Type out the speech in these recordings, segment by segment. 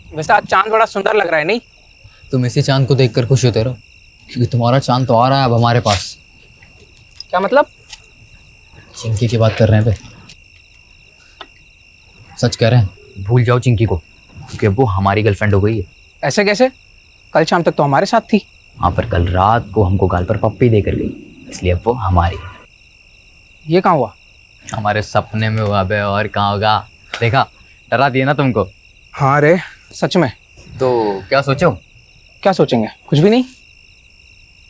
वैसे आज चांद बड़ा सुंदर लग रहा है नहीं? तुम इसी चांद को देखकर खुश होते रहो, क्योंकि तुम्हारा चांद तो आ रहा है अब हमारे पास। क्या मतलब? चिंकी की बात कर रहे हैं पे। सच कह रहे हैं, भूल जाओ चिंकी को, क्योंकि अब वो हमारी गर्लफ्रेंड हो गई है। ऐसे कैसे? कल शाम तक तो हमारे साथ थी। हाँ, पर कल रात को हमको गाल पर पप्पी देकर गई, इसलिए अब वो हमारी है। ये कहाँ हुआ? हमारे सपने में हुआ बे, और कहाँ होगा। देखा, डरा दिया ना तुमको। हाँ रे, सच में। तो क्या सोचो? क्या सोचेंगे? कुछ भी नहीं।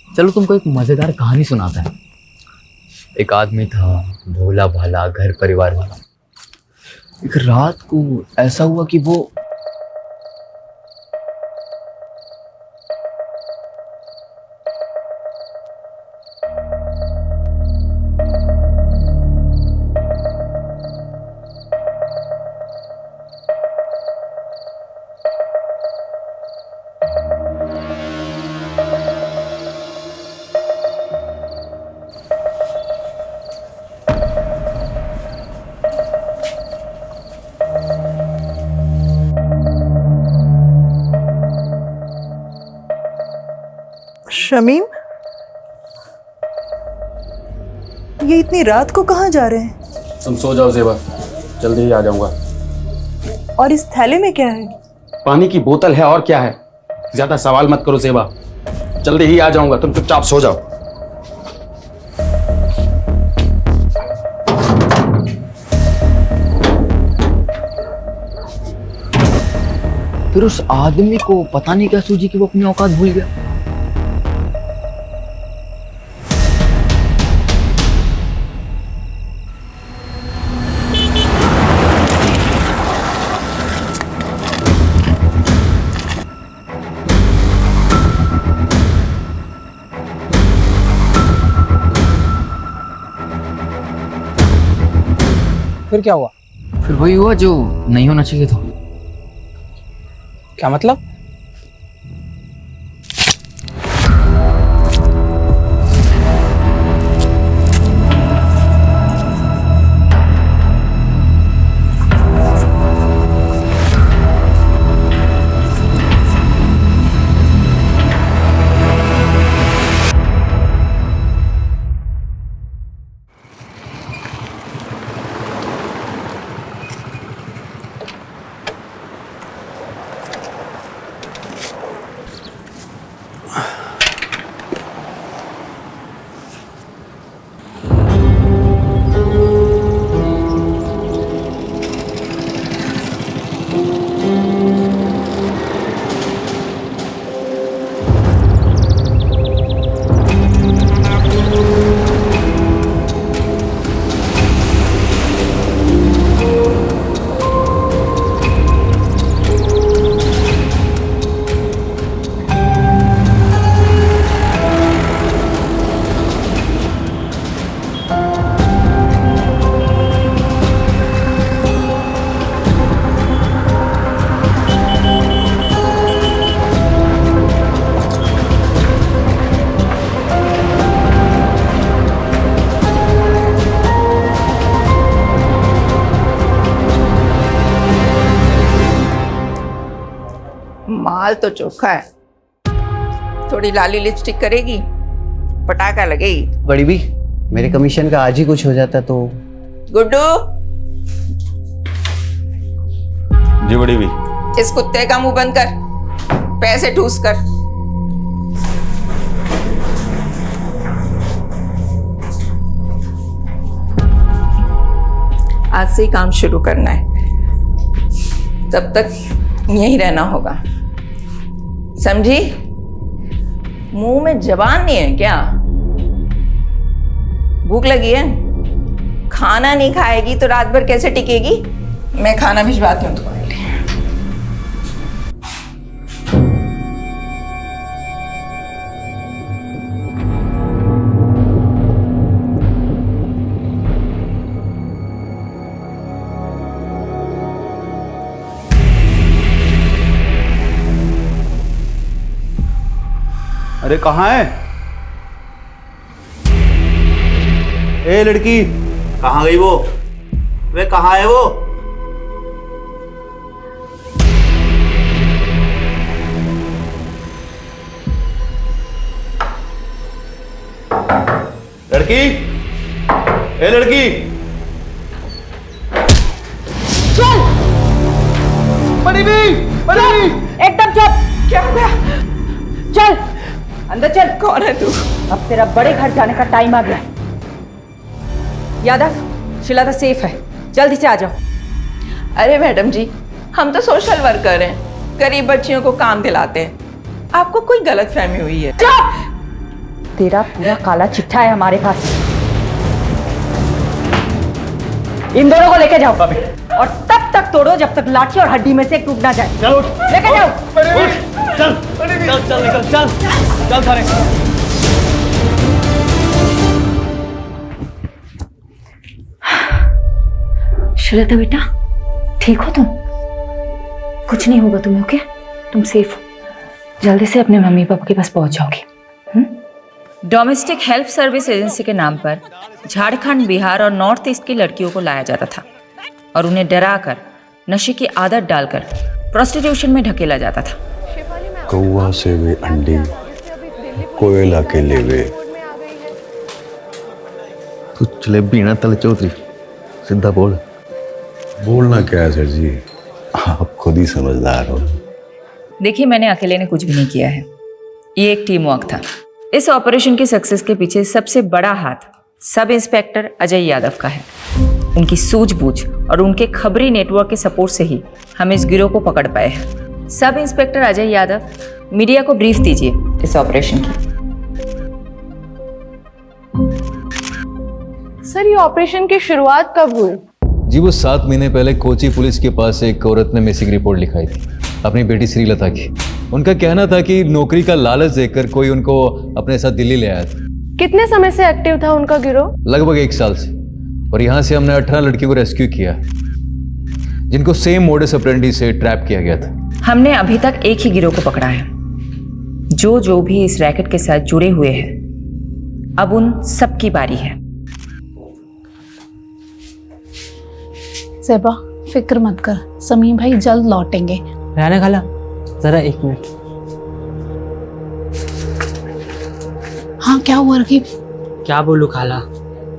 चलो तुमको एक मजेदार कहानी सुनाता है। एक आदमी था, भोला भाला, घर परिवार वाला। एक रात को ऐसा हुआ कि वो शमीम, ये इतनी रात को कहाँ जा रहे हैं? तुम सो जाओ ज़ेबा, जल्दी ही आ जाऊंगा। और इस थैले में क्या है? पानी की बोतल है, और क्या है। ज्यादा सवाल मत करो ज़ेबा, जल्दी ही आ जाऊंगा, तुम चुपचाप सो जाओ। फिर उस आदमी को पता नहीं क्या सूझी कि वो अपनी औकात भूल गया। फिर क्या हुआ? फिर वही हुआ जो नहीं होना चाहिए था। क्या मतलब? माल तो चोखा है, थोड़ी लाली लिपस्टिक करेगी, पटाखा लगेगी। बड़ी भी, मेरे कमीशन का आज ही कुछ हो जाता तो। गुड्डू, जी बड़ी भी। इस कुत्ते का मुंह बंद कर, पैसे ठूस कर। आज से ही काम शुरू करना है, तब तक यहीं रहना होगा, समझी? मुंह में जबान नहीं है क्या? भूख लगी है? खाना नहीं खाएगी तो रात भर कैसे टिकेगी? मैं खाना भिजवाती हूँ तुम्हारे लिए। अरे कहाँ है? ए लड़की, कहाँ गई वो? वे कहाँ है वो? लड़की, ए लड़की, चल बड़ी भी, एकदम चुप। क्या हो गया? चल अंदर चल। कौन है तू? अब तेरा बड़े घर जाने का टाइम आ गया। यादव, शीला सेफ है, जल्दी से आ जाओ। अरे मैडम जी, हम तो सोशल वर्कर हैं, गरीब बच्चियों को काम दिलाते हैं। आपको कोई गलत फहमी हुई है। तेरा पूरा काला चिट्ठा है हमारे पास। इन दोनों को लेके जाओ और तब तक तोड़ो जब तक लाठी और हड्डी में से एक टूट ना जाए। चलो लेके जाओ। चल निकल, चल थाने। श्वेता बेटा, ठीक हो तुम? कुछ नहीं होगा तुम्हें, ओके? तुम सेफ हो। जल्दी से अपने मम्मी पापा के पास पहुंच जाओगी। डोमेस्टिक हेल्प सर्विस एजेंसी के नाम पर झारखंड, बिहार और नॉर्थ ईस्ट की लड़कियों को लाया जाता था और उन्हें डराकर नशे की आदत डालकर प्रोस्टिट्यूशन में ढकेला जाता था। कौवा से वे अंडे, कोयला के लेवे। तू जलेबी ना तल चौधरी, सीधा बोल। बोलना क्या है सर जी, आप खुद ही समझदार हो। देखिए, मैंने अकेले ने कुछ भी नहीं किया है, ये एक टीम वर्क था। इस ऑपरेशन की सक्सेस के पीछे सबसे बड़ा हाथ सब इंस्पेक्टर अजय यादव का है। उनकी सूझबूझ और उनके खबरी नेटवर्क के सपोर्ट से ही हम इस गिरोह को पकड़ पाए हैं। Sub inspector Ajay Yadav, media को ब्रीफ दीजिए इस ऑपरेशन की। सर, ये ऑपरेशन की शुरुआत कब हुई? जी वो 7 महीने पहले कोची पुलिस के पास एक औरत ने मिसिंग रिपोर्ट लिखाई थी अपनी बेटी श्रीलता की। उनका कहना था कि नौकरी का लालच देकर कोई उनको अपने साथ दिल्ली ले आया था। कितने समय से एक्टिव था उनका गिरोह? लगभग 1 साल से। और यहाँ से हमने 18 लड़कियों को रेस्क्यू किया जिनको सेम मोडस ऑपरेंडी से ट्रैप किया गया था। हमने अभी तक एक ही गिरोह को पकड़ा है। जो भी इस रैकेट के साथ जुड़े हुए हैं, अब उन सबकी बारी है। ज़ेबा, फिक्र मत कर, समीम भाई जल्द लौटेंगे। रहना खाला, जरा 1 मिनट। हाँ, क्या हुआ रकीब? क्या बोलूं खाला,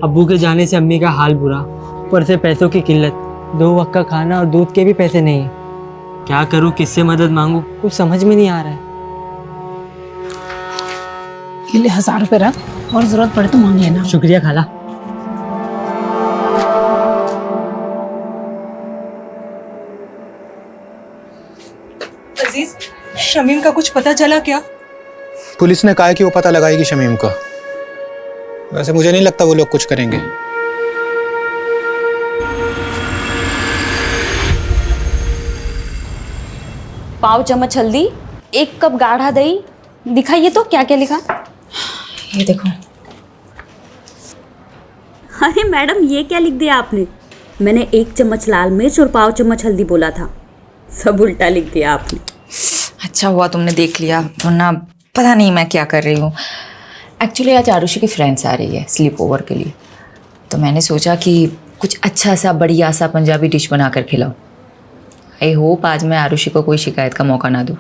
अब्बू के जाने से अम्मी का हाल बुरा, ऊपर से पैसों की किल्लत, 2 वक्त का खाना और दूध के भी पैसे नहीं है। क्या करूं, किससे मदद मांगूं, कुछ समझ में नहीं आ रहा है। ये ले 1000 रुपए रख, और जरूरत पड़े तो मांग लेना। शुक्रिया खाला। अजीज, शमीम का कुछ पता चला क्या? पुलिस ने कहा है कि वो पता लगाएगी शमीम का। वैसे मुझे नहीं लगता वो लोग कुछ करेंगे। पाव चम्मच हल्दी, 1 कप गाढ़ा दही। दिखाइए तो क्या क्या लिखा। ये देखो। अरे मैडम, ये क्या लिख दिया आपने? मैंने 1 चम्मच लाल मिर्च और पाव चम्मच हल्दी बोला था, सब उल्टा लिख दिया आपने। अच्छा हुआ तुमने देख लिया, वरना पता नहीं मैं क्या कर रही हूँ। एक्चुअली आज आरुषि की फ्रेंड्स आ रही है स्लीप ओवर के लिए, तो मैंने सोचा कि कुछ अच्छा सा बढ़िया सा पंजाबी डिश बना कर खिलाऊं। आई होप आज मैं आरुषि को कोई शिकायत का मौका ना दूँ।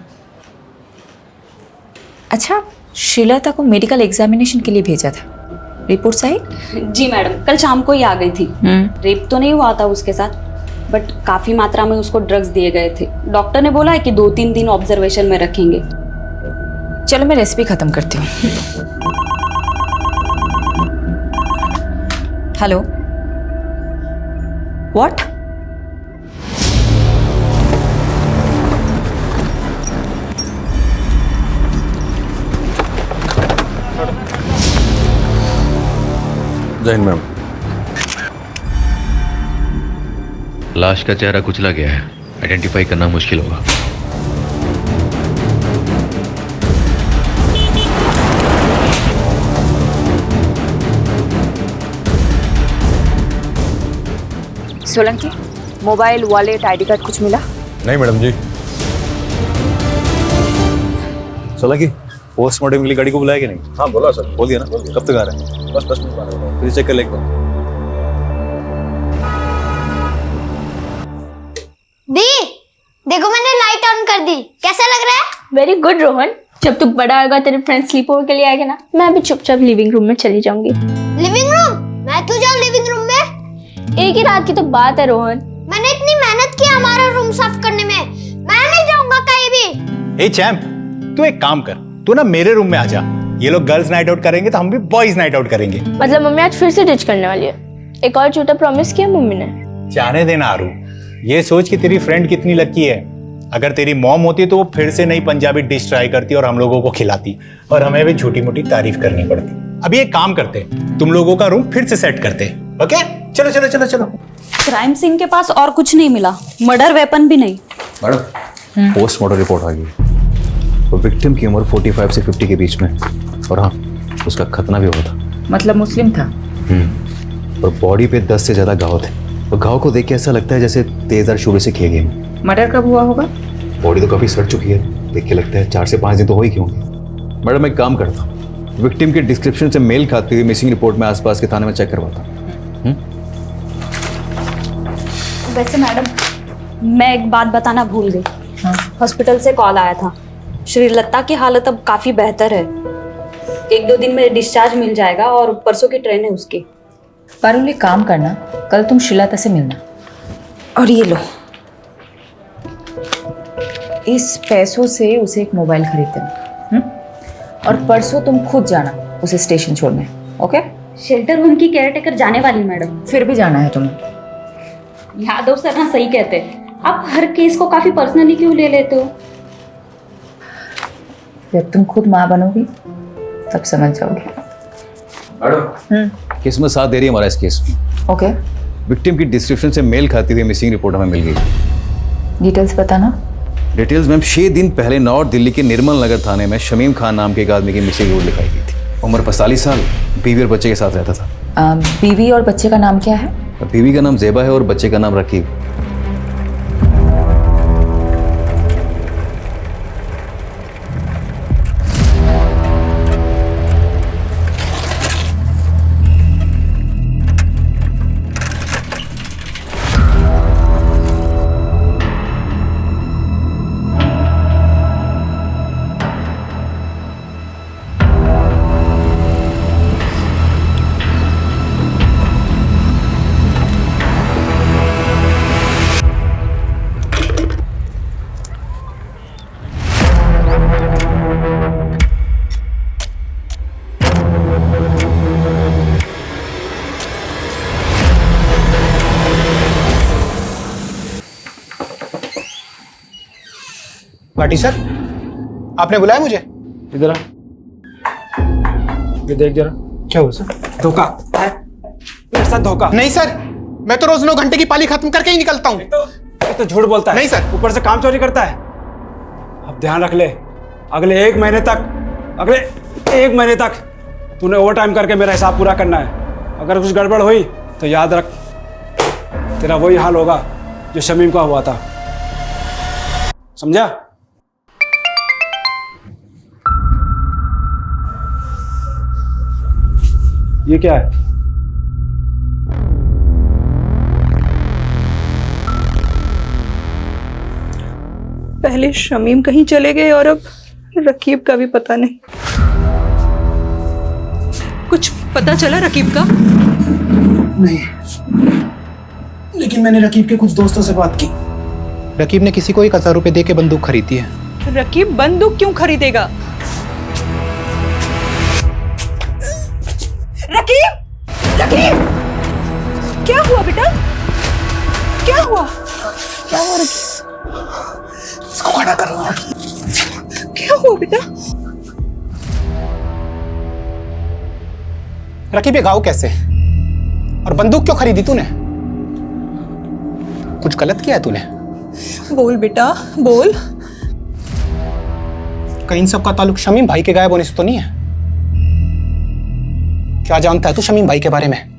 अच्छा, श्रीलता को मेडिकल एग्जामिनेशन के लिए भेजा था, रिपोर्ट्स आई? जी मैडम, कल शाम को ही आ गई थी। रेप तो नहीं हुआ था उसके साथ, बट काफ़ी मात्रा में उसको ड्रग्स दिए गए थे। डॉक्टर ने बोला है कि 2-3 दिन ऑब्जर्वेशन में रखेंगे। चलो मैं रेसिपी ख़त्म करती हूँ। Hello, what? जय हिंद मैम। लाश का चेहरा कुचला गया है, आइडेंटिफाई करना मुश्किल होगा। Solanki, mobile, wallet, ID card कुछ मिला? नहीं मैडम जी। सोलंकी, पोस्टमार्टम के लिए गाड़ी को बुलाया कि नहीं? हाँ बोला सर। बोल दिया ना? कब तक आ रहे हैं? बस 10 मिनट बाद आ रहा हूँ। फिर चेक कर लेगा। दी, देखो मैंने लाइट ऑन कर दी, कैसा लग रहा है? वेरी गुड रोहन, जब तू बड़ा होगा तेरे फ्रेंड स्लीप ओवर के लिए आएगा ना, मैं भी चुपचाप लिविंग रूम में चली जाऊंगी। Living room? मैं क्यों जाऊँ लिविंग रूम में? एक ही रात की तो बात है रोहन। मैंने इतनी मेहनत की हमारा रूम साफ करने में, मैं नहीं जाऊंगा कहीं भी। ए चैंप, तू एक काम कर, तू ना मेरे रूम में आ जा। ये लोग गर्ल्स नाइट आउट करेंगे तो हम भी बॉयज नाइट आउट करेंगे। मतलब मम्मी आज फिर से डिच करने वाली है? एक और झूठा प्रॉमिस किया मम्मी ने। जाने देना आरू, ये सोच कि तेरी फ्रेंड कितनी लकी है। अगर तेरी मॉम होती तो वो फिर से नई पंजाबी डिश ट्राई करती और हम लोगों को खिलाती, और हमें भी छोटी मोटी तारीफ करनी पड़ती। अभी एक काम करते, तुम लोगों का रूम फिर से सेट करते, ओके? चलो चलो चलो चलो। क्राइम सीन के पास और कुछ नहीं मिला, मर्डर वेपन भी नहीं। मैडम, पोस्टमार्टम रिपोर्ट आ गई। तो विक्टिम की उम्र 45 से 50 के बीच में, और हाँ, उसका खतना भी हुआ था। मतलब मुस्लिम था। और बॉडी पे 10 से ज्यादा घाव थे, और घाव को देख के ऐसा लगता है जैसे तेजधार शूले से किए गए। मर्डर कब हुआ होगा? बॉडी तो काफी सड़ चुकी है, देख के लगता है 4 से 5 दिन तो हो ही क्यों होंगे। मैडम, एक काम करता हूँ, विक्टिम के डिस्क्रिप्शन से मेल खाती हुई मिसिंग रिपोर्ट में आसपास के थाने में चेक करवाता हूँ। वैसे मैडम, मैं एक बात बताना भूल गई। हॉस्पिटल से कॉल आया था, श्रीलता की हालत अब काफी बेहतर है। 1-2 दिन में डिस्चार्ज मिल जाएगा और परसों की ट्रेन है उसकी। पारुल, एक काम करना, कल तुम श्रीलता से मिलना। और ये लो, इस पैसों से उसे एक मोबाइल खरीद देना। और परसों तुम खुद जाना उसे स्टेशन छोड़ने, ओके? शेल्टर होम की केयरटेकर जाने वाली मैडम। फिर भी जाना है तुम्हें। यादव सर ना सही कहते हैं, आप हर केस को काफी पर्सनली क्यों ले लेते हो? जब तुम खुद माँ बनोगी तब समझ जाओगे। किस्मत साथ दे रही है हमारा इस केस में। ओके, विक्टिम की डिस्क्रिप्शन से मेल खाती हुई मिसिंग रिपोर्ट हमें मिल गई। डिटेल्स बताना। डिटेल्स मैम, 6 दिन पहले नॉर्थ दिल्ली के निर्मल नगर थाने में शमीम खान नाम के एक आदमी की मिसिंग रिपोर्ट लिखाई गई थी। उम्र 45 साल, बीवी और बच्चे के साथ रहता था। बीवी और बच्चे का नाम क्या है? बीवी का नाम जेबा है और बच्चे का नाम रकीब। पार्टी सर, आपने बुलाया मुझे? इधर आ, ये देख जरा। क्या हुआ सर? धोखा है मेरे साथ, धोखा। नहीं सर, मैं तो रोज 9 घंटे की पाली खत्म करके ही निकलता हूँ। तो झूठ बोलता है। नहीं सर। ऊपर से काम चोरी करता है। अब ध्यान रख ले, अगले 1 महीने तक तूने ओवर टाइम करके मेरा हिसाब पूरा करना है। अगर कुछ गड़बड़ हुई तो याद रख, तेरा वही हाल होगा जो शमीम का हुआ था, समझा? ये क्या है? पहले शमीम कहीं चले गए और अब रकीब का भी पता नहीं। कुछ पता चला रकीब का? नहीं, लेकिन मैंने रकीब के कुछ दोस्तों से बात की। रकीब ने किसी को 1000 रुपए दे के बंदूक खरीदी है। रकीब बंदूक क्यों खरीदेगा? रकीब! रकीब! क्या हुआ बेटा? क्या हुआ? क्या हुआ रकीब? इसको खड़ा करो। क्या हुआ बेटा? रकीब, ये घाव कैसे? और बंदूक क्यों खरीदी तूने? कुछ गलत किया है तूने? बोल बेटा, बोल। कहीं इन सब का ताल्लुक शमीम भाई के गायब होने से तो नहीं है? क्या जानता है तू शमीम भाई के बारे में?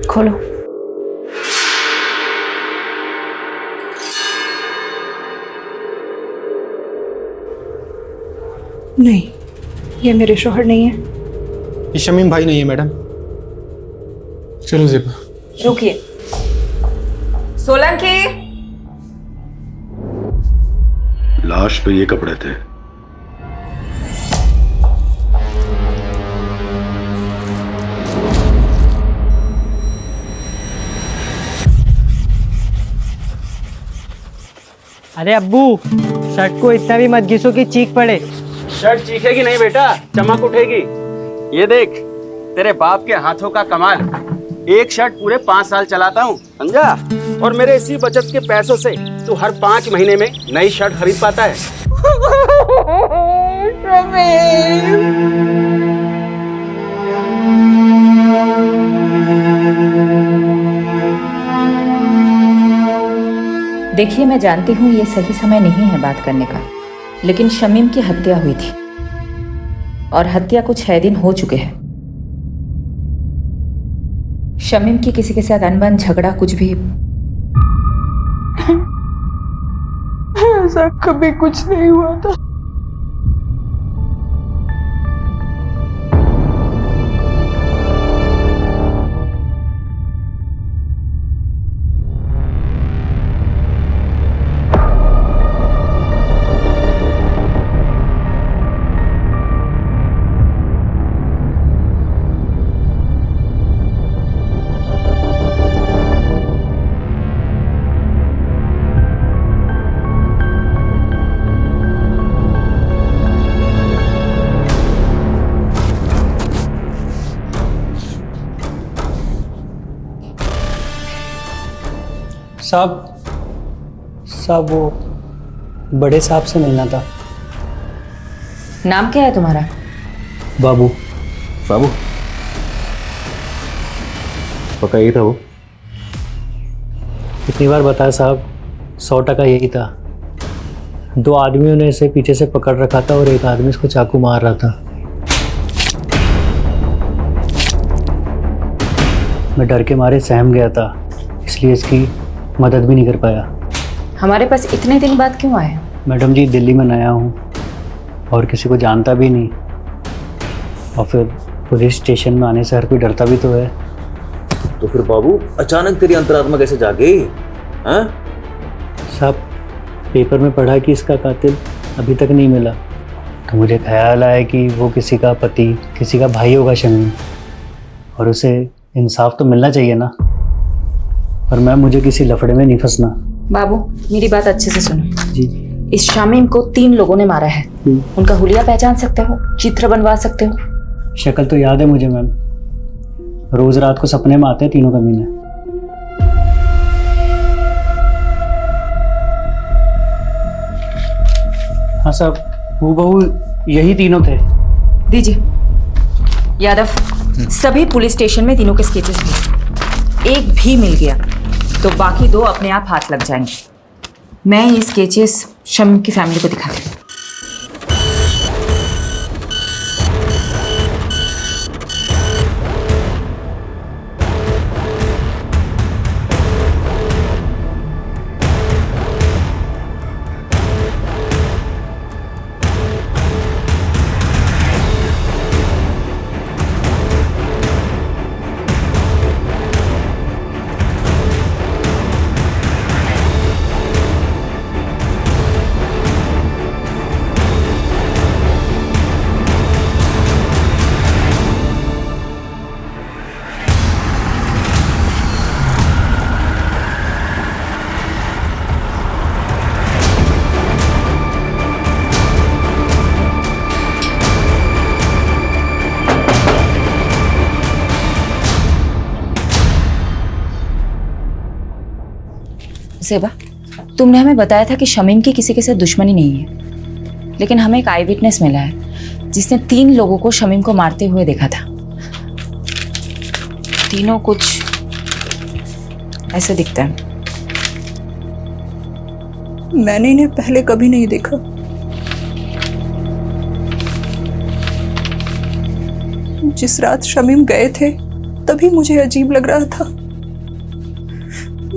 खोलो। नहीं, ये मेरे शौहर नहीं है। ये शमीम भाई नहीं है मैडम। चलो ज़ेबा। रुकिए। सोलंकी। लाश पे ये कपड़े थे। अरे अब्बू, शर्ट को इतना भी मत घिसो कि चीख पड़े। शर्ट चीखेगी नहीं बेटा, चमक उठेगी। ये देख, तेरे बाप के हाथों का कमाल। एक शर्ट पूरे 5 साल चलाता हूँ, समझा? और मेरे इसी बचत के पैसों से तू हर 5 महीने में नई शर्ट खरीद पाता है। देखिए, मैं जानती हूँ ये सही समय नहीं है बात करने का, लेकिन शमीम की हत्या हुई थी और हत्या को 6 दिन हो चुके हैं। शमीम की किसी के साथ अनबन, झगड़ा, कुछ भी? ऐसा कभी कुछ नहीं हुआ था। साहब वो बड़े साहब से मिलना था। नाम क्या है तुम्हारा? बाबू। बाबू पक्का यही था वो? कितनी बार बताया साहब, 100% यही था। 2 आदमियों ने इसे पीछे से पकड़ रखा था और एक आदमी इसको चाकू मार रहा था। मैं डर के मारे सहम गया था, इसलिए इसकी मदद भी नहीं कर पाया। हमारे पास इतने दिन बाद क्यों आए? मैडम जी, दिल्ली में नया हूँ और किसी को जानता भी नहीं, और फिर पुलिस स्टेशन में आने से हर कोई डरता भी तो है। तो फिर बाबू अचानक तेरी अंतरात्मा कैसे जाग गई? हाँ साहब, पेपर में पढ़ा कि इसका कातिल अभी तक नहीं मिला, तो मुझे ख्याल आया कि वो किसी का पति, किसी का भाई होगा शमीम, और उसे इंसाफ तो मिलना चाहिए ना। और मैं मुझे किसी लफड़े में नहीं फंसना। बाबू, मेरी बात अच्छे से सुनो जी। इस शमीम को 3 लोगों ने मारा है। उनका हुलिया पहचान सकते हो? चित्र बनवा सकते हो? शक्ल तो याद है मुझे मैम, रोज रात को सपने में आते हैं तीनों कमीने। हाँ साहब, हूबहू यही तीनों थे। दीजिए यादव, सभी पुलिस स्टेशन में तीनों के स्केचेस थे। एक भी मिल गया तो बाकी 2 अपने आप हाथ लग जाएंगे। मैं ये स्केचेस शमीम की फैमिली को दिखाती हूँ। सेबा, तुमने हमें बताया था कि शमीम की किसी के साथ दुश्मनी नहीं है, लेकिन हमें एक आई विटनेस मिला है जिसने 3 लोगों को शमीम को मारते हुए देखा था। तीनों कुछ ऐसे दिखते हैं। मैंने इन्हें पहले कभी नहीं देखा। जिस रात शमीम गए थे तभी मुझे अजीब लग रहा था।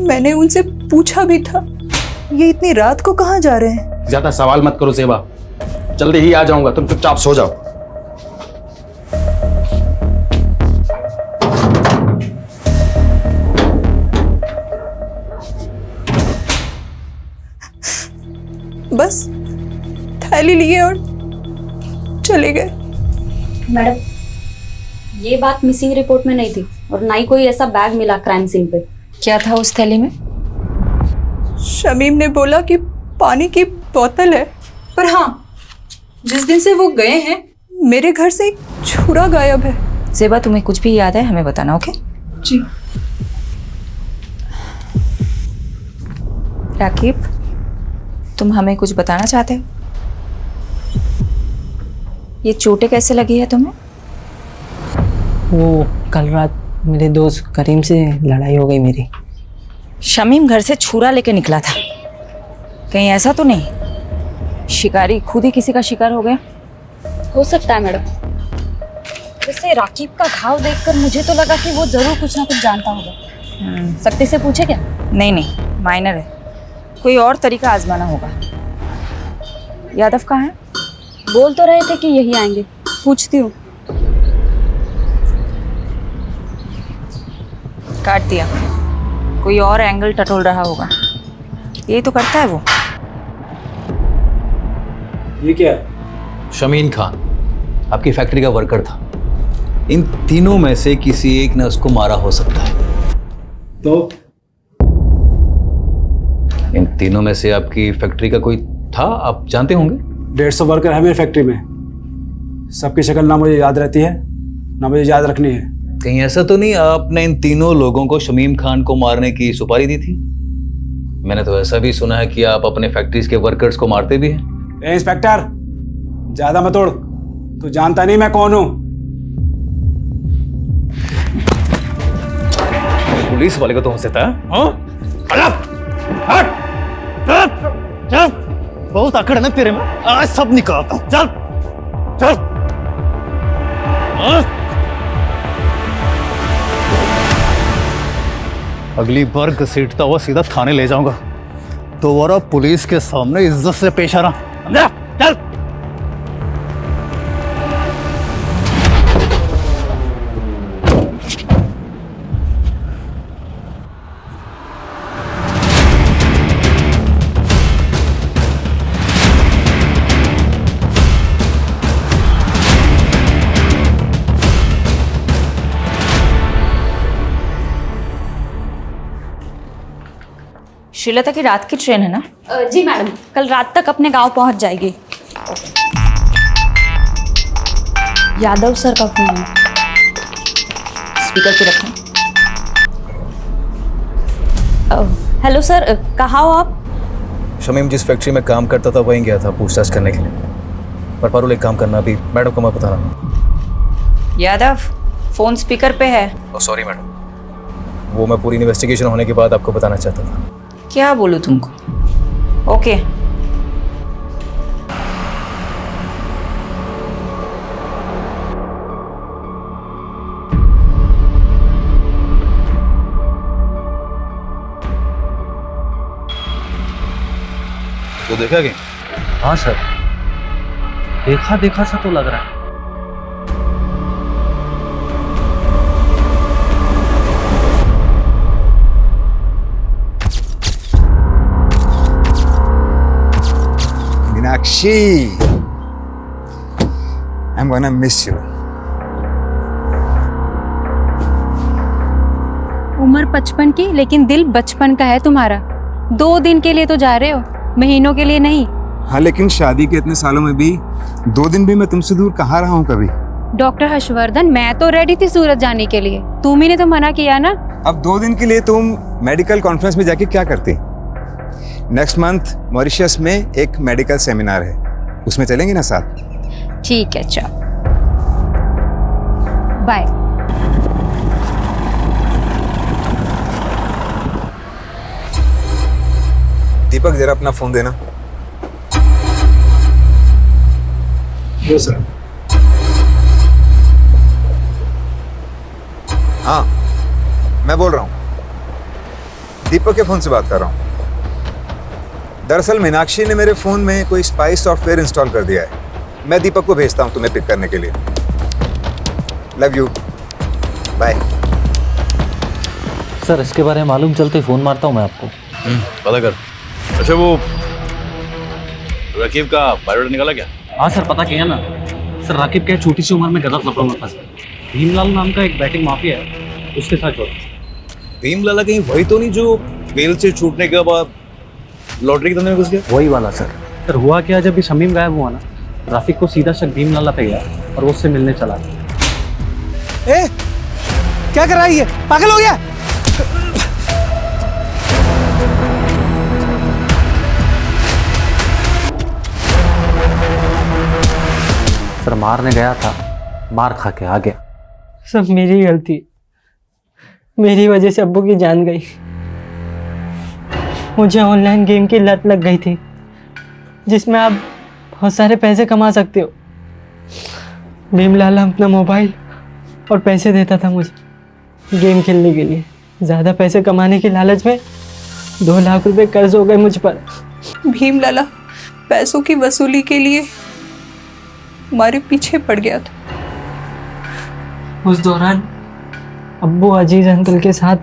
मैंने उनसे पूछा भी था, ये इतनी रात को कहाँ जा रहे हैं? ज्यादा सवाल मत करो सेबा, जल्दी ही आ जाऊंगा, तुम चुपचाप सो जाओ। बस थैली लिए और चले गए। मैडम, ये बात मिसिंग रिपोर्ट में नहीं थी और ना ही कोई ऐसा बैग मिला क्राइम सीन पे। क्या था उस थैली में? शमीम ने बोला कि पानी की बोतल है। पर हाँ, जिस दिन से वो गए हैं मेरे घर से एक छुरा गायब है। ज़ेबा, तुम्हें कुछ भी याद है हमें बताना, ओके? जी। राकीब, तुम हमें कुछ बताना चाहते हो? ये चोटें कैसे लगी है तुम्हें? वो कल रात मेरे दोस्त करीम से लड़ाई हो गई मेरी। शमीम घर से छुरा लेके निकला था, कहीं ऐसा तो नहीं शिकारी खुद ही किसी का शिकार हो गया? हो सकता है मैडम। वैसे राकीब का घाव देखकर मुझे तो लगा कि वो जरूर कुछ ना कुछ जानता होगा। सख्ती से पूछे क्या? नहीं नहीं, माइनर है, कोई और तरीका आजमाना होगा। यादव कहाँ है? बोल तो रहे थे कि यही आएंगे, पूछती हूँ। काट दिया, कोई और एंगल टटोल रहा होगा। यही तो करता है वो। ये क्या? शमीन खान आपकी फैक्ट्री का वर्कर था। इन तीनों में से किसी एक ने उसको मारा हो सकता है। तो इन तीनों में से आपकी फैक्ट्री का कोई था, आप जानते होंगे? 150 वर्कर है मेरी फैक्ट्री में। सबकी शक्ल ना मुझे याद रहती है ना मुझे याद रखनी है। कहीं ऐसा तो नहीं आपने इन तीनों लोगों को शमीम खान को मारने की सुपारी दी थी? मैंने तो ऐसा भी सुना है कि आप अपने फैक्ट्रीज के वर्कर्स को मारते भी हैं। ए इंस्पेक्टर, ज्यादा मत उड़, तू जानता नहीं मैं कौन हूं। पुलिस वाले को तो हमसे था। बहुत अकड़ है ना तेरे में, आज सब निकालता हूं। चल चल। अगली बार घसीटता हुआ सीधा थाने ले जाऊंगा। दोबारा पुलिस के सामने इज्जत से पेश आना। चल। श्रीलता की रात की ट्रेन है ना? जी मैडम, कल रात तक अपने गांव पहुंच जाएगी। यादव सर का फोन है। स्पीकर पे रखें। हेलो सर, कहाँ हो आप? शमीम जिस फैक्ट्री में काम करता था वहीं गया था पूछताछ करने के लिए। पर पारुल एक काम करना, अभी मैडम को मैं बताना। यादव, फोन स्पीकर पे है। सॉरी मैडम, वो मैं पूरी इन्वेस्टिगेशन होने के बाद आपको बताना चाहता था। क्या बोलूं तुमको? ओके। तो देखा क्या? हाँ सर, देखा देखा सा तो लग रहा है। Meenakshi, I'm gonna miss you. उम्र 55 की लेकिन दिल बचपन का है तुम्हारा। 2 दिन के लिए तो जा रहे हो, महीनों के लिए नहीं। हाँ, लेकिन शादी के इतने सालों में भी 2 दिन भी मैं तुमसे दूर कहाँ रहा हूँ कभी। डॉक्टर हर्षवर्धन, मैं तो रेडी थी सूरत जाने के लिए, तुम ही ने तो मना किया ना। अब 2 दिन के लिए तुम मेडिकल कॉन्फ्रेंस में जाके क्या करती? नेक्स्ट मंथ मॉरिशस में एक मेडिकल सेमिनार है, उसमें चलेंगे ना साथ? ठीक है, चल बाय। दीपक, जरा अपना फोन देना। यो सर। हाँ, मैं बोल रहा हूँ, दीपक के फोन से बात कर रहा हूँ। दरअसल मीनाक्षी ने मेरे फोन में कोई स्पाई सॉफ्टवेयर इंस्टॉल कर दिया है। मैं दीपक को भेजता हूँ तुम्हें पिक करने के लिए। Love you, bye. सर इसके बारे में मालूम चलते फ़ोन मारता हूँ मैं आपको। पता कर। अच्छा वो रकीब का बायोडाटा निकाला क्या? हाँ सर, पता किया ना सर। राकिब क्या छोटी सी उम्र में गलत लफड़ों में फंसा। भीमलाल नाम का एक बैटिंग माफिया है, उसके साथ जोड़ा। भीमलाला कहीं वही तो नहीं जो बेल से छूटने के बाद लॉटरी के धंधे में घुस गया? वही वाला सर। सर हुआ क्या, जब भी शमीम गायब हुआ ना, राफिक को सीधा शक भीमलाला पे गया और वो उससे मिलने चला गया। ए, क्या कर रहा है ये? पागल हो गया? सर मारने गया था, मार खा के आ गया। सब मेरी गलती, मेरी वजह से अब्बू की जान गई। मुझे ऑनलाइन गेम की लत लग गई थी जिसमें आप बहुत सारे पैसे कमा सकते हो। भीमलाल अपना मोबाइल और पैसे देता था मुझे गेम खेलने के लिए। ज़्यादा पैसे कमाने की लालच में 2 लाख रुपए कर्ज हो गए मुझ पर। भीमलाला पैसों की वसूली के लिए हमारे पीछे पड़ गया था। उस दौरान अब्बू अजीज अंकल के साथ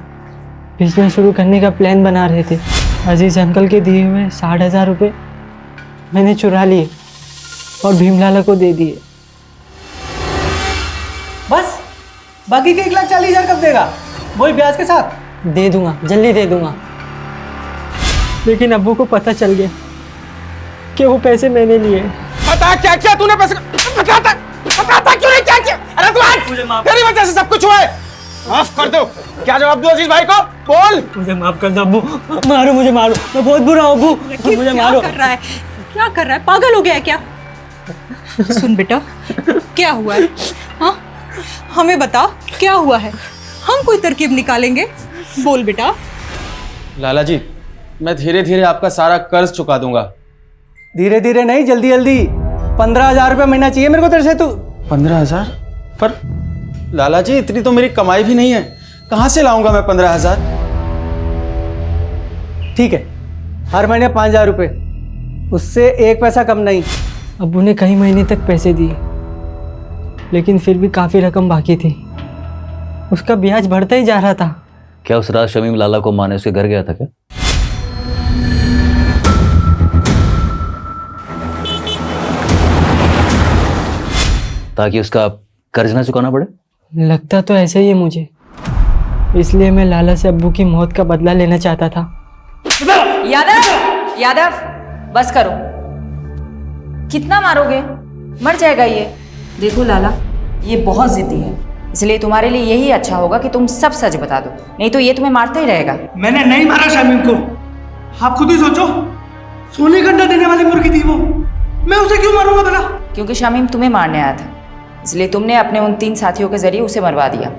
बिजनेस शुरू करने का प्लान बना रहे थे। अजीज अंकल के दिए हुए 60,000 रुपये मैंने चुरा लिए और भीमलाला को दे दिए। बस बाकी के 1,40,000 कब देगा? वही ब्याज के साथ? दे दूंगा, जल्दी दे दूंगा। लेकिन अब्बू को पता चल गया कि वो पैसे मैंने लिए। बता क्या क्या तूने पैसे बताता क्यों नहीं? क्या किया? अरे तू आज तेरी वजह से सब कुछ हुआ है। माफ कर दो। क्या जवाब दूं अजीज भाई को? बोल। मुझे माफ कर दो अब्बू। मारो मुझे, मारो, मैं बहुत बुरा हूँ अब्बू, मुझे मारो। क्या कर रहा है? क्या कर रहा है? पागल हो गया है क्या? सुन बेटा, क्या हुआ है? हाँ, हमें बता क्या हुआ है। हम कोई तरकीब निकालेंगे। बोल बेटा। लाला जी, मैं धीरे धीरे आपका सारा कर्ज चुका दूंगा। धीरे धीरे नहीं, जल्दी जल्दी। 15,000 रुपये महीना चाहिए मेरे को तेरे से। तू 15,000? पर लाला जी इतनी तो मेरी कमाई भी नहीं है, कहाँ से लाऊंगा मैं 15,000? ठीक है, हर महीने 5,000 रुपये, उससे 1 पैसा कम नहीं। अब्बू ने कई महीने तक पैसे दिए लेकिन फिर भी काफ़ी रकम बाकी थी। उसका ब्याज बढ़ता ही जा रहा था। क्या उस रात शमीम लाला को मारने उसके घर गया था क्या? ताकि उसका कर्ज ना चुकाना पड़े? लगता तो ऐसे ही है मुझे, इसलिए मैं लाला से अब्बू की मौत का बदला लेना चाहता था। यादव, यादव, बस करो। कितना मारोगे? मर जाएगा ये। देखो लाला, ये बहुत जिद्दी है, इसलिए तुम्हारे लिए यही अच्छा होगा कि तुम सब सच बता दो, नहीं तो ये तुम्हें मारता ही रहेगा। मैंने नहीं मारा शमीम को, आप खुद ही सोचो। सोने का अंडा देने वाली मुर्गी थी वो, मैं उसे क्यों मारूंगा भला? क्योंकि शमीम तुम्हें मारने आया था, इसलिए तुमने अपने उन 3 साथियों के जरिए उसे मरवा दिया।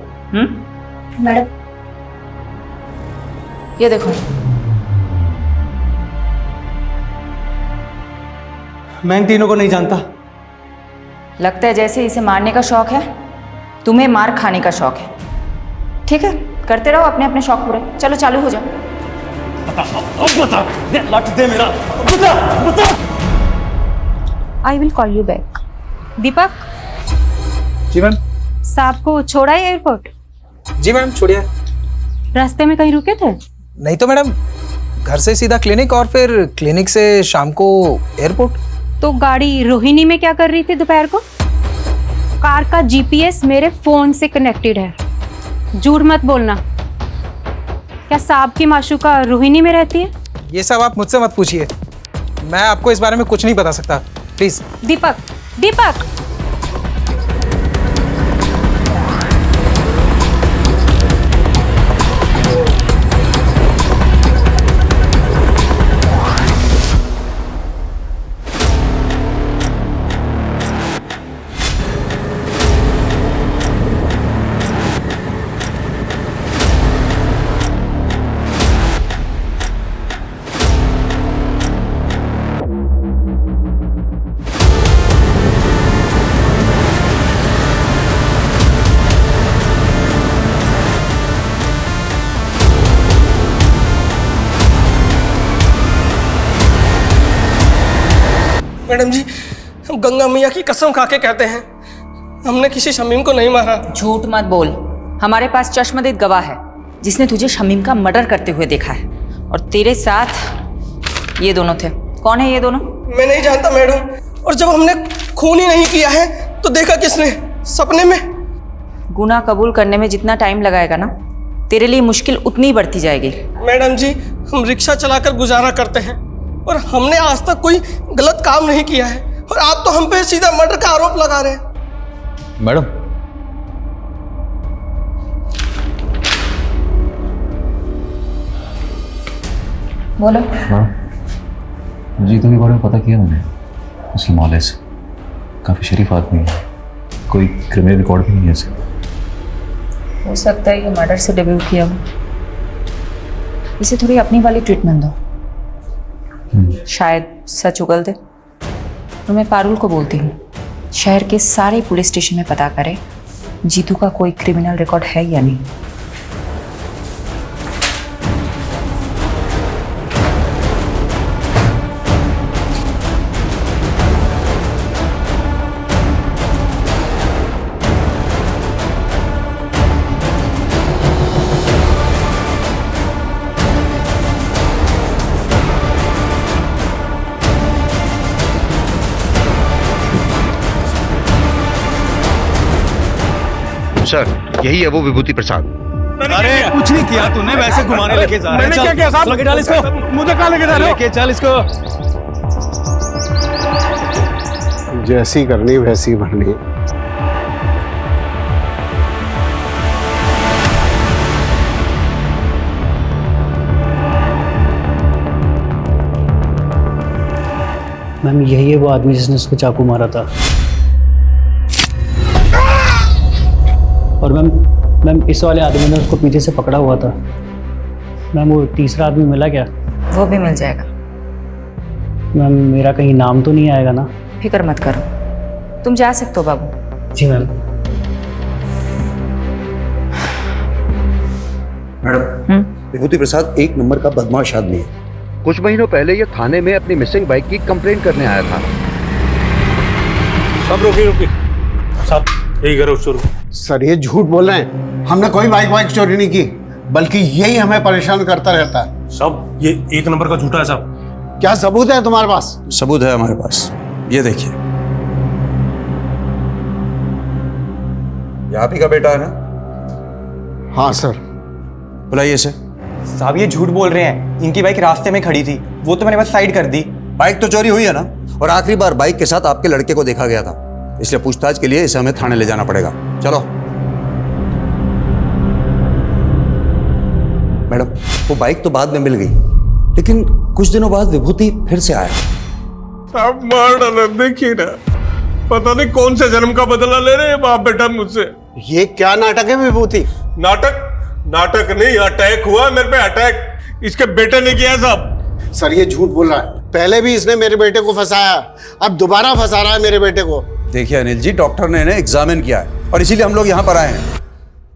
मैडम, ये देखो। मैं इन तीनों को नहीं जानता। लगता है जैसे इसे मारने का शौक है, तुम्हें मार खाने का शौक है। ठीक है, करते रहो अपने अपने शौक पूरे। चलो चालू हो जाओ। बता, लाठी दे मेरा। बता। I will call you back. Deepak. Ji ma'am. साहब को छोड़ा है एयरपोर्ट? जी मैम, छोड़िए। रास्ते में कहीं रुके थे? नहीं तो मैडम, घर से सीधा क्लिनिक और फिर क्लिनिक से शाम को एयरपोर्ट। तो गाड़ी रोहिणी में क्या कर रही थी दोपहर को? कार का जीपीएस मेरे फोन से कनेक्टेड है, झूठ मत बोलना। क्या साहब की माशूका रोहिणी में रहती है? ये सब आप मुझसे मत पूछिए, मैं आपको इस बारे में कुछ नहीं बता सकता, प्लीज। Deepak, Deepak. मैडम जी, हम गंगा मैया की कसम खा के कहते हैं हमने किसी शमीम को नहीं मारा। झूठ मत बोल। हमारे पास चश्मदीद गवाह है जिसने तुझे शमीम का मर्डर करते हुए देखा है, और तेरे साथ ये दोनों थे। कौन है ये दोनों? मैं नहीं जानता मैडम, और जब हमने खून ही नहीं किया है तो देखा किसने? सपने में। गुनाह कबूल करने में जितना टाइम लगाएगा ना, तेरे लिए मुश्किल उतनी ही बढ़ती जाएगी। मैडम जी, हम रिक्शा चलाकर गुजारा करते हैं और हमने आज तक कोई गलत काम नहीं किया है, और आप तो हम पे सीधा मर्डर का आरोप लगा रहे हैं। मैडम, बोलो। हाँ, जीतू के बारे में पता किया मैंने। उसकी नॉलेज काफ़ी शरीफ आदमी है, कोई क्रिमिनल रिकॉर्ड भी नहीं है इसे। हो सकता है ये मर्डर से डेब्यू किया हो। इसे थोड़ी अपनी वाली ट्रीटमेंट दो, शायद सच उगल दे। तो मैं पारुल को बोलती हूँ शहर के सारे पुलिस स्टेशन में पता करे जीतू का कोई क्रिमिनल रिकॉर्ड है या नहीं। सर, यही है वो विभूति प्रसाद। अरे कुछ नहीं किया तूने, वैसे घुमाने लेके जा रहे हैं। मैंने क्या किया साहब? लेके डाल इसको। मुझे कहाँ लेके जा रहे हो? लेके चल इसको। जैसी करनी वैसी भरनी। मैम, यही है वो आदमी जिसने उसको चाकू मारा था। और मैम इस वाले आदमी ने उसको पीछे से पकड़ा हुआ था। मैम, वो तीसरा आदमी मिला क्या? वो भी मिल जाएगा। मैम, मेरा कहीं नाम तो नहीं आएगा ना? फिक्र मत करो, तुम जा सकते हो बाबू। जी मैम। मैडम, विभूति प्रसाद एक नंबर का बदमाश आदमी है। कुछ महीनों पहले ये थाने में अपनी मिसिंग बाइक की कंप्लेंट करने आया था। सब रुकी साहब, यही करो चोर। सर ये झूठ बोल रहे हैं, हमने कोई बाइक चोरी नहीं की, बल्कि यही हमें परेशान करता रहता है। सब ये एक नंबर का झूठा है साहब। क्या सबूत है तुम्हारे पास? सबूत है हमारे पास, ये देखिए। ये आप ही का बेटा है ना? हाँ सर। बुलाइए इसे। साहब ये झूठ बोल रहे हैं, इनकी बाइक रास्ते में खड़ी थी, वो तो मैंने बस साइड कर दी। बाइक तो चोरी हुई है ना, और आखिरी बार बाइक के साथ आपके लड़के को देखा गया था, इसलिए पूछताछ के लिए इसे हमें थाने ले जाना पड़ेगा। चलो। मैडम, वो बाइक तो बाद में मिल गई, लेकिन कुछ दिनों बाद विभूति फिर से आया। अब मार डाला, देखिए ना, पता नहीं कौन से जन्म का बदला ले रहे हैं बाप बेटा मुझसे। ये क्या नाटक है विभूति? नाटक नहीं, अटैक हुआ मेरे पे, अटैक इसके बेटे ने किया साहब। सर ये झूठ बोल रहा है, पहले भी इसने मेरे बेटे को फंसाया, अब दोबारा फंसा रहा है मेरे बेटे को। देखिए अनिल जी, डॉक्टर ने इन्हें एग्जामिन किया है और इसीलिए हम लोग यहाँ पर आए हैं।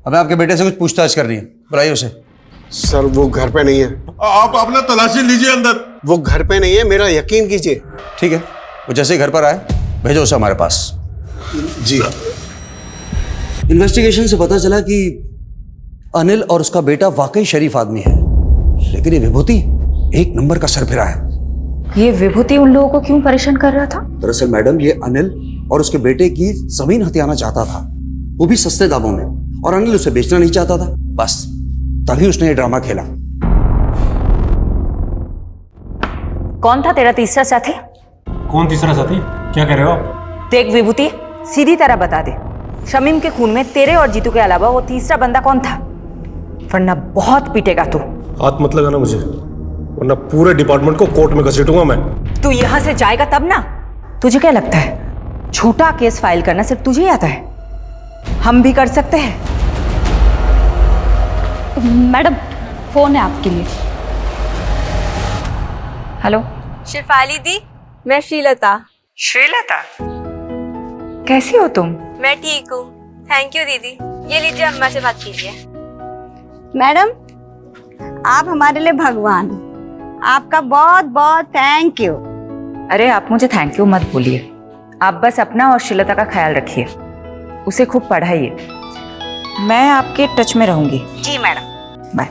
हमें आपके बेटे से कुछ पूछताछ करनी है, बुलाइए उसे। सर वो घर पे नहीं है। आप अपना तलाशी लीजिए अंदर। वो घर पे नहीं है, मेरा यकीन कीजिए। ठीक है, वो जैसे ही घर पर आए भेजो उसे हमारे पास। जी। इन्वेस्टिगेशन से पता चला कि अनिल और उसका बेटा वाकई शरीफ आदमी है, लेकिन ये विभूति एक नंबर का सरफिरा है। ये विभूति उन लोगों को क्यों परेशान कर रहा था? दरअसल मैडम, ये अनिल और उसके बेटे की जमीन हथियाना चाहता था, वो भी सस्ते दामों में, और अनिल उसे बेचना नहीं चाहता था। बस तभी उसने ये ड्रामा खेला। कौन था तेरा तीसरा साथी? कौन तीसरा साथी? क्या कह रहे हो आप? देख विभूति, सीधी तरह बता दे, शमीम के खून में तेरे और जीतू के अलावा वो तीसरा बंदा कौन था? वरना बहुत पीटेगा तू। हाथ मत लगाना मुझे, वरना पूरे डिपार्टमेंट को कोर्ट में घसीटूंगा मैं। तू यहां से जाएगा तब ना। तुझे क्या लगता है झूठा केस फाइल करना सिर्फ तुझे ही आता है? हम भी कर सकते हैं। मैडम फोन है आपके लिए। हेलो। शिफाली दी, मैं श्रीलता। श्रीलता, कैसी हो तुम? मैं ठीक हूँ, थैंक यू दीदी। ये लीजिए, अम्मा से बात कीजिए। मैडम आप हमारे लिए भगवान, आपका बहुत बहुत थैंक यू। अरे आप मुझे थैंक यू मत बोलिए, आप बस अपना और श्रीलता का ख्याल रखिए, उसे खूब पढ़ाइए। मैं आपके टच में रहूंगी। जी मैडम। बाय।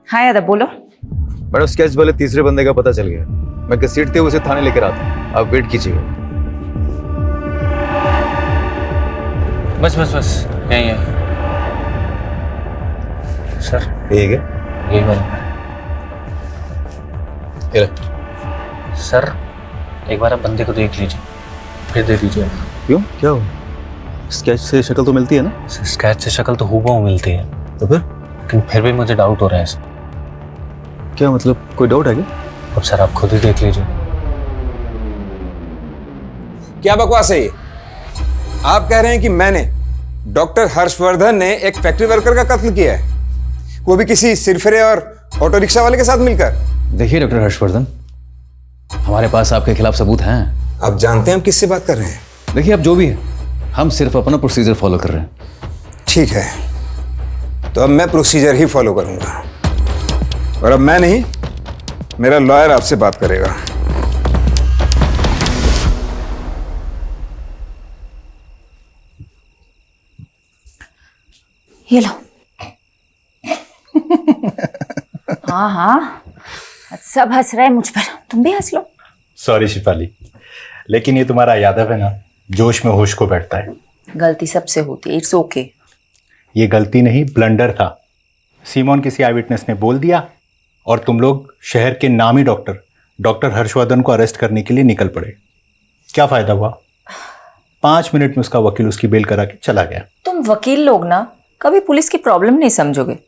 हाँ यादव बोलो। मैडम स्केच वाले तीसरे बंदे का पता चल गया, मैं घसीटते हुए उसे थाने लेकर आता हूँ, आप वेट कीजिएगा। बस बस बस यही है सर। यही है यही वाला सर। एक बार आप बंदे को देख लीजिए फिर दे दीजिए। क्यों, क्या हो? स्केच से शक्ल तो मिलती है ना? स्केच से शक्ल तो हूबहू मिलती है, तो लेकिन फिर भी मुझे डाउट हो रहा है सर। क्या मतलब, कोई डाउट है क्या? अब सर आप खुद ही देख लीजिए। क्या बकवास है ये? आप कह रहे हैं कि मैंने, डॉक्टर हर्षवर्धन ने एक फैक्ट्री वर्कर का कत्ल किया है, वो भी किसी सिरफिरे और ऑटो रिक्शा वाले के साथ मिलकर? देखिए डॉक्टर हर्षवर्धन, हमारे पास आपके खिलाफ सबूत हैं। आप जानते हैं हम किससे बात कर रहे हैं? देखिए अब जो भी है, हम सिर्फ अपना प्रोसीजर फॉलो कर रहे हैं। ठीक है, तो अब मैं प्रोसीजर ही फॉलो करूंगा, और अब मैं नहीं, मेरा लॉयर आपसे बात करेगा। ये लो। हाँ हाँ, सब हंस रहे हैं मुझ पर, तुम भी हंस लो। सॉरी शिफाली, लेकिन ये तुम्हारा यादव है ना, जोश में होश को बैठता है। गलती सबसे होती है, इट्स ओके। ये गलती नहीं, ब्लंडर था। सीमोन किसी आई विटनेस ने बोल दिया और तुम लोग शहर के नामी डॉक्टर हर्षवर्धन को अरेस्ट करने के लिए निकल पड़े। क्या फायदा हुआ? 5 मिनट में उसका वकील उसकी बेल करा के चला गया। तुम वकील लोग ना कभी पुलिस की प्रॉब्लम नहीं समझोगे।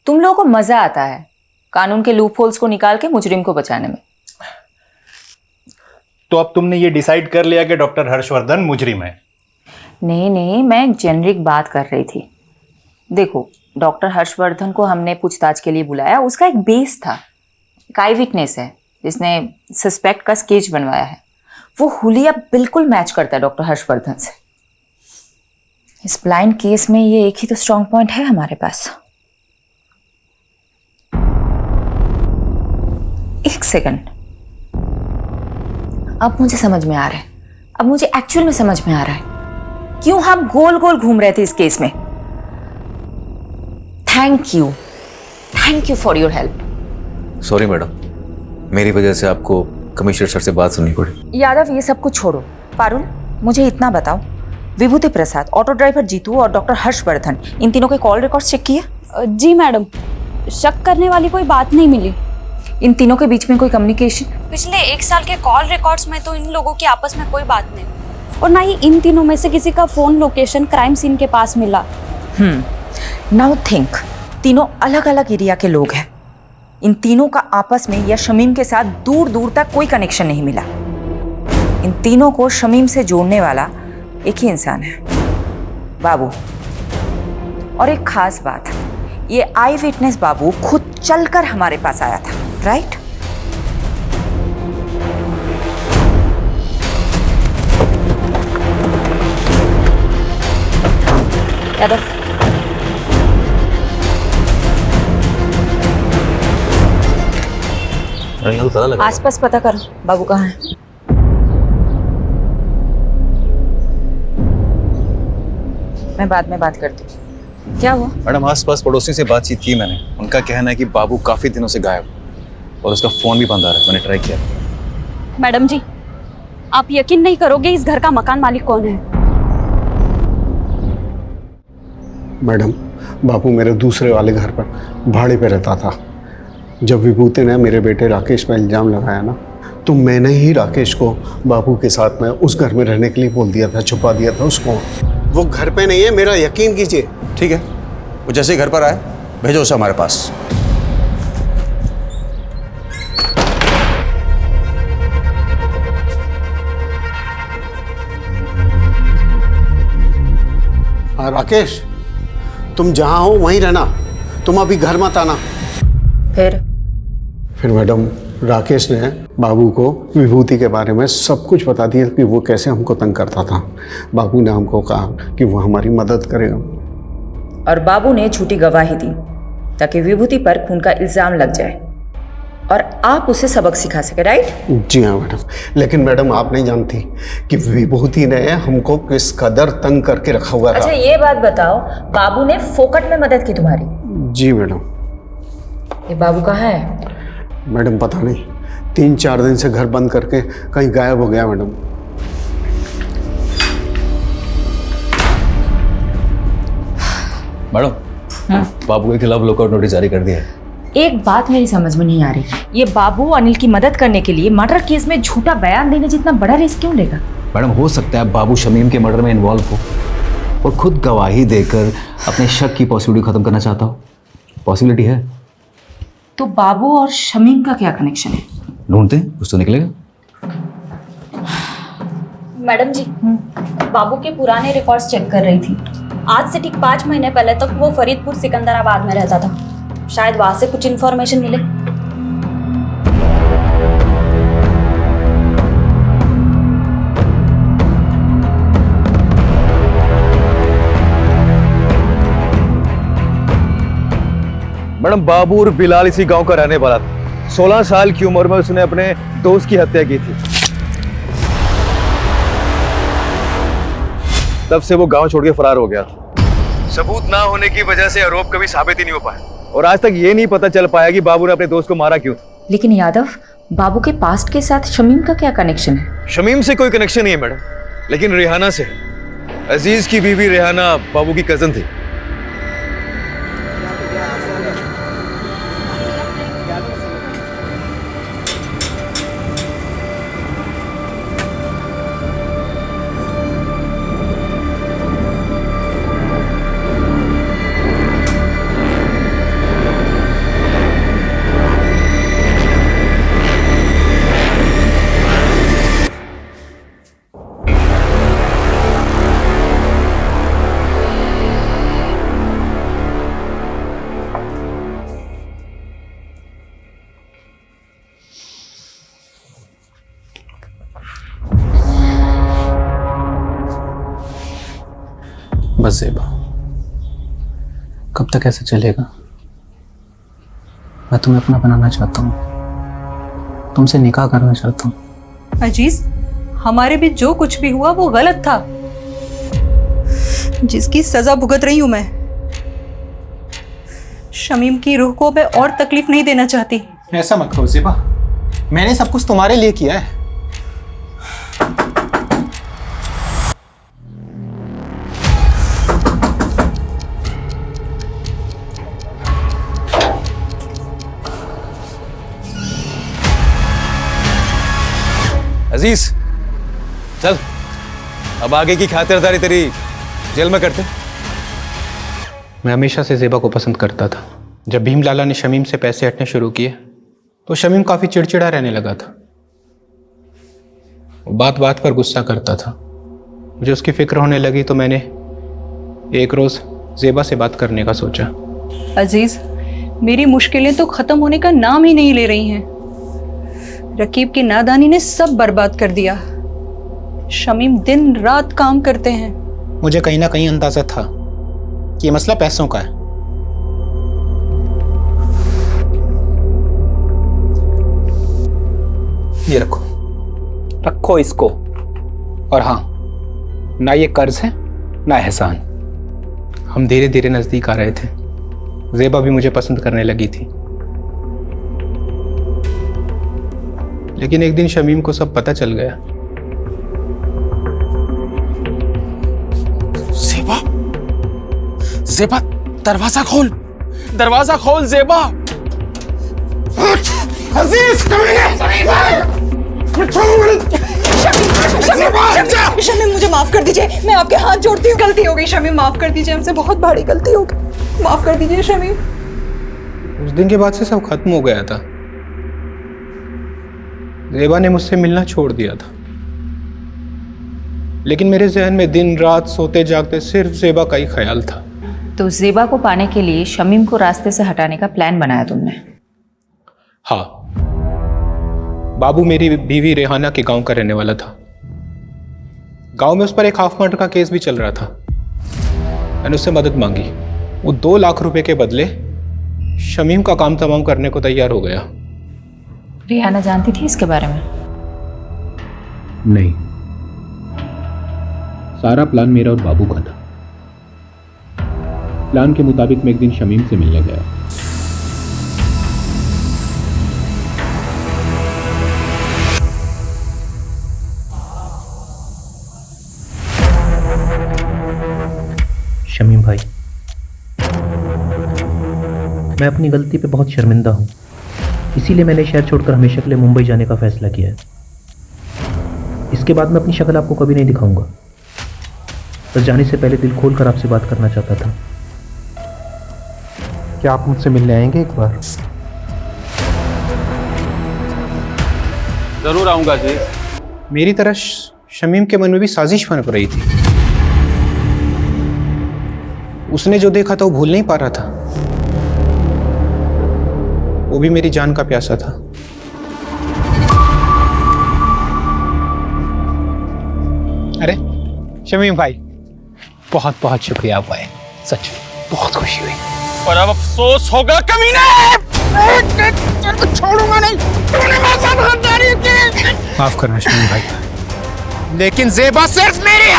तुम लोगों को मजा आता है कानून के लूप होल्स को निकाल के मुजरिम को बचाने में। तो अब तुमने ये डिसाइड कर लिया कि डॉक्टर हर्षवर्धन मुजरिम है? नहीं, मैं एक जेनरिक बात कर रही थी। देखो, डॉक्टर हर्षवर्धन को हमने पूछताछ के लिए बुलाया, उसका एक बेस था, एक आई विटनेस है जिसने सस्पेक्ट का स्केच बनवाया है। वो हुलिया बिल्कुल मैच करता है डॉक्टर हर्षवर्धन से। इस ब्लाइंड केस में ये एक ही तो स्ट्रॉन्ग पॉइंट है हमारे पास। एक सेकंड, अब मुझे समझ में आ रहा है, अब मुझे एक्चुअल में समझ में आ रहा है क्यों हम गोल गोल घूम रहे थे इस केस में। Thank you for your help. Sorry madam, मेरी वजह से आपको कमिश्नर सर से बात सुननी पड़ी। यादव, ये सब कुछ छोड़ो। पारुल, मुझे इतना बताओ, विभूति प्रसाद, ऑटो ड्राइवर जीतू और डॉक्टर हर्षवर्धन, इन तीनों के कॉल रिकॉर्ड्स चेक किए? जी मैडम, शक करने वाली कोई बात नहीं मिली। इन तीनों के बीच में कोई कम्युनिकेशन? पिछले 1 साल के कॉल रिकॉर्ड्स में तो इन लोगों की आपस में कोई बात नहीं, और ना ही इन तीनों में से किसी का फोन लोकेशन क्राइम सीन के पास मिला। नाउ थिंक, तीनों अलग अलग एरिया के लोग हैं। इन तीनों का आपस में या शमीम के साथ दूर दूर तक कोई कनेक्शन नहीं मिला। इन तीनों को शमीम से जोड़ने वाला एक ही इंसान है, बाबू। और एक खास बात, ये आई विटनेस बाबू खुद चलकर हमारे पास आया था, राइट? यादव, आसपास पता करो बाबू कहाँ है। मैं बाद में बात करती हूँ। क्या हुआ? मैडम, आसपास पड़ोसी से बातचीत की मैंने, उनका कहना है कि बाबू काफी दिनों से गायब और उसका फोन भी बंद आ रहा है। मैंने ट्राई किया। मैडम जी, आप यकीन नहीं करोगे इस घर का मकान मालिक कौन है। मैडम, बाबू मेरे दूसरे वाले घर पर भाड़े पे रहता था। जब विभूति ने मेरे बेटे राकेश पर इल्ज़ाम लगाया ना, तो मैंने ही राकेश को बाबू के साथ में उस घर में रहने के लिए बोल दिया था, छुपा दिया था उसको। वो घर पे नहीं है, मेरा यकीन कीजिए। ठीक है, वो जैसे ही घर पर आए भेजो उसे हमारे पास। हाँ राकेश, तुम जहाँ हो वहीं रहना, तुम अभी घर मत आना। फिर मैडम, राकेश ने बाबू को विभूति के बारे में सब कुछ बता दिया कि वो कैसे हमको तंग करता था। बाबू ने हमको कहा कि वो हमारी मदद करेगा। और बाबू ने झूठी गवाही दी ताकि विभूति पर खून का इल्जाम लग जाए और आप उसे सबक सिखा सके, राइट? जी हाँ मैडम, लेकिन मैडम आप नहीं जानती कि विभूति ने हमको किस कदर तंग करके रखा हुआ था। अच्छा ये बात बताओ, बाबू ने फोकट में मदद की तुम्हारी? जी मैडम। ये बाबू कहाँ है? मैडम पता नहीं, 3-4 दिन से घर बंद करके कहीं गायब हो गया मैडम। मैडम बाबू के खिलाफ लुकआउट नोटिस जारी कर दिया है। एक बात मेरी समझ में नहीं आ रही, ये बाबू अनिल की मदद करने के लिए मर्डर केस में झूठा बयान देने जितना बड़ा रिस्क क्यों लेगा? मैडम हो सकता है बाबू शमीम के मर्डर में इन्वॉल्व हो और खुद गवाही देकर अपने शक की पॉसिबिलिटी खत्म करना चाहता हो। पॉसिबिलिटी है। तो बाबू और शमीम का क्या कनेक्शन है? ढूंढते हैं, कुछ तो निकलेगा। मैडम जी, बाबू के पुराने रिकॉर्ड्स चेक कर रही थी। आज से ठीक 5 महीने पहले तक वो फरीदपुर सिकंदराबाद में रहता था। शायद वहां से कुछ इन्फॉर्मेशन मिले। मैडम बाबू और बिलाल इसी गांव का रहने वाला था। 16 साल की उम्र में उसने अपने दोस्त की हत्या की थी। तब से वो गांव छोड़ के फरार हो गया था। सबूत ना होने की वजह से आरोप कभी साबित ही नहीं हो पाया और आज तक ये नहीं पता चल पाया कि बाबू ने अपने दोस्त को मारा क्यों। लेकिन यादव, बाबू के पास्ट के साथ शमीम का क्या कनेक्शन है? शमीम से कोई कनेक्शन नहीं है मैडम, लेकिन रेहाना से। अजीज की बीवी रेहाना बाबू की कजन थी। बस ज़ेबा, कब तक ऐसे चलेगा? मैं तुम्हें अपना बनाना चाहता हूँ, तुमसे निकाह करना चाहता हूँ। अजीज, हमारे बीच जो कुछ भी हुआ वो गलत था, जिसकी सजा भुगत रही हूं मैं। शमीम की रूह को मैं और तकलीफ नहीं देना चाहती। ऐसा मत करो ज़ेबा, मैंने सब कुछ तुम्हारे लिए किया है। अजीज चल, अब आगे की खातिरदारी तेरी जेल में करते। मैं हमेशा से ज़ेबा को पसंद करता था। जब भीम लाला ने शमीम से पैसे हटने शुरू किए तो शमीम काफ़ी चिड़चिड़ा रहने लगा था। वो बात बात पर गुस्सा करता था। मुझे उसकी फिक्र होने लगी तो मैंने एक रोज़ ज़ेबा से बात करने का सोचा। अजीज, मेरी मुश्किलें तो ख़त्म होने का नाम ही नहीं ले रही हैं। रकीब की नादानी ने सब बर्बाद कर दिया। शमीम दिन रात काम करते हैं। मुझे कहीं ना कहीं अंदाजा था कि ये मसला पैसों का है। ये रखो, रखो इसको। और हाँ, ना ये कर्ज है ना एहसान। हम धीरे धीरे नजदीक आ रहे थे। ज़ेबा भी मुझे पसंद करने लगी थी। लेकिन एक दिन शमीम को सब पता चल गया। ज़ेबा, ज़ेबा, दरवाजा खोल, दरवाजा खोल ज़ेबा। अजीज, शमीम, मुझे माफ कर दीजिए, मैं आपके हाथ जोड़ती हूँ। गलती हो गई शमीम, माफ कर दीजिए, हमसे बहुत बड़ी गलती हो गई, माफ कर दीजिए शमीम। उस दिन के बाद से सब खत्म हो गया था। ज़ेबा ने मुझसे मिलना छोड़ दिया था, लेकिन मेरे जहन में दिन रात सोते जागते सिर्फ ज़ेबा का ही ख्याल था। तो ज़ेबा को पाने के लिए शमीम को रास्ते से हटाने का प्लान बनाया तुमने? हाँ, बाबू मेरी बीवी रेहाना के गांव का रहने वाला था। गांव में उस पर एक हाफ मर्डर का केस भी चल रहा था। मैंने उससे मदद मांगी। वो 2 लाख रुपए के बदले शमीम का काम तमाम करने को तैयार हो गया। रियाना जानती थी इसके बारे में? नहीं, सारा प्लान मेरा और बाबू का था। प्लान के मुताबिक मैं एक दिन शमीम से मिलने गया। शमीम भाई, मैं अपनी गलती पे बहुत शर्मिंदा हूँ, इसीलिए मैंने शहर छोड़कर हमेशा के लिए मुंबई जाने का फैसला किया है। इसके बाद मैं अपनी शक्ल आपको कभी नहीं दिखाऊंगा। बस जाने से पहले दिल खोल कर आपसे बात करना चाहता था। क्या आप मुझसे मिलने आएंगे एक बार? जरूर आऊंगा जी। मेरी तरह शमीम के मन में भी साजिश बन रही थी। उसने जो देखा था वो भूल नहीं पा रहा था। वो भी मेरी जान का प्यासा था। अरे शमीम भाई, बहुत बहुत शुक्रिया आप आए, सच बहुत खुशी हुई। और अब अफसोस होगा कमीने, छोड़ूंगा नहीं। तूने मेरे साथ गद्दारी की। माफ करना शमीम भाई, लेकिन ज़ेबा सिर्फ मेरी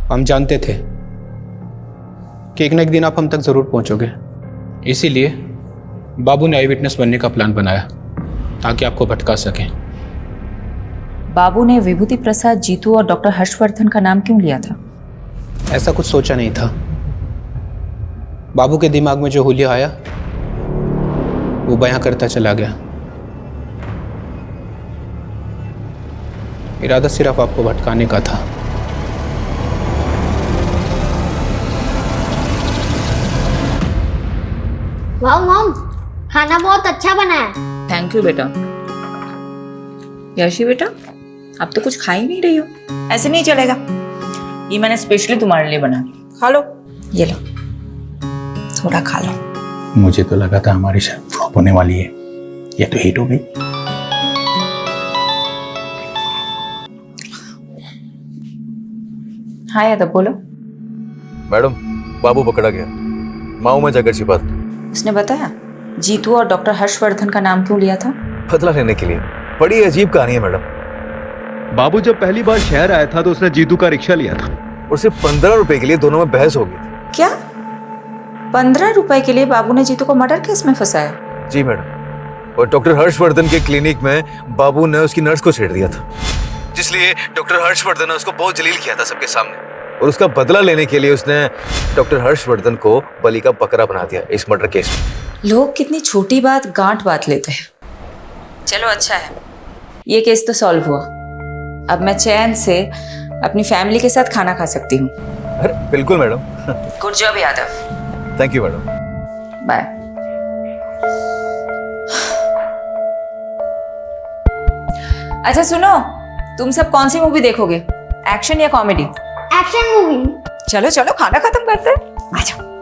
हम जानते थे कि एक न एक दिन आप हम तक जरूर पहुंचोगे, इसीलिए बाबू ने आई विटनेस बनने का प्लान बनाया ताकि आपको भटका सकें। बाबू ने विभूति प्रसाद, जीतू और डॉक्टर हर्षवर्धन का नाम क्यों लिया था? ऐसा कुछ सोचा नहीं था। बाबू के दिमाग में जो हुलिया आया वो बयां करता चला गया। इरादा सिर्फ आपको भटकाने का था। वाह मॉम, खाना बहुत अच्छा बना है। थैंक यू बेटा। यशी बेटा, अब तो कुछ खा ही नहीं रही हो, ऐसे नहीं चलेगा। ये मैंने स्पेशली तुम्हारे लिए बना, खा लो। ये लो, थोड़ा खा लो। मुझे तो लगा था हमारी शायद फ्लॉप होने वाली है, ये तो हिट हो गई। हाँ यादव, बोलो। मैडम, बाबू पकड़ा गया, माऊ में जाकर छिपा था। उसने बताया जीतू और डॉक्टर हर्षवर्धन का नाम क्यों लिया था? बदला लेने के लिए। बड़ी अजीब कहानी है मैडम। बाबू जब पहली बार शहर आया था तो उसने जीतू का रिक्शा लिया था और सिर्फ 15 रुपए के लिए दोनों में बहस हो गई थी। क्या 15 रुपए के लिए बाबू ने जीतू को मर्डर केस में फंसाया? जी मैडम, और डॉक्टर हर्षवर्धन के क्लिनिक में बाबू ने उसकी नर्स को छेड़ दिया था, जिसलिए डॉक्टर हर्षवर्धन ने उसको बहुत जलील किया था सबके सामने, और उसका बदला लेने के लिए उसने डॉक्टर हर्षवर्धन को बलि का बकरा बना दिया इस मर्डर केस में। लोग कितनी छोटी बात गांठ बात लेते हैं। चलो अच्छा है, ये केस तो सॉल्व हुआ। अब मैं चैन से अपनी फैमिली के साथ खाना खा सकती हूँ। अरे बिल्कुल madam. Good job Yadav. Thank you madam. Bye. अच्छा सुनो, तुम सब कौन सी मूवी देखोगे, एक्शन या कॉमेडी? Action movie. चलो चलो, खाना खत्म करते हैं, आ जाओ।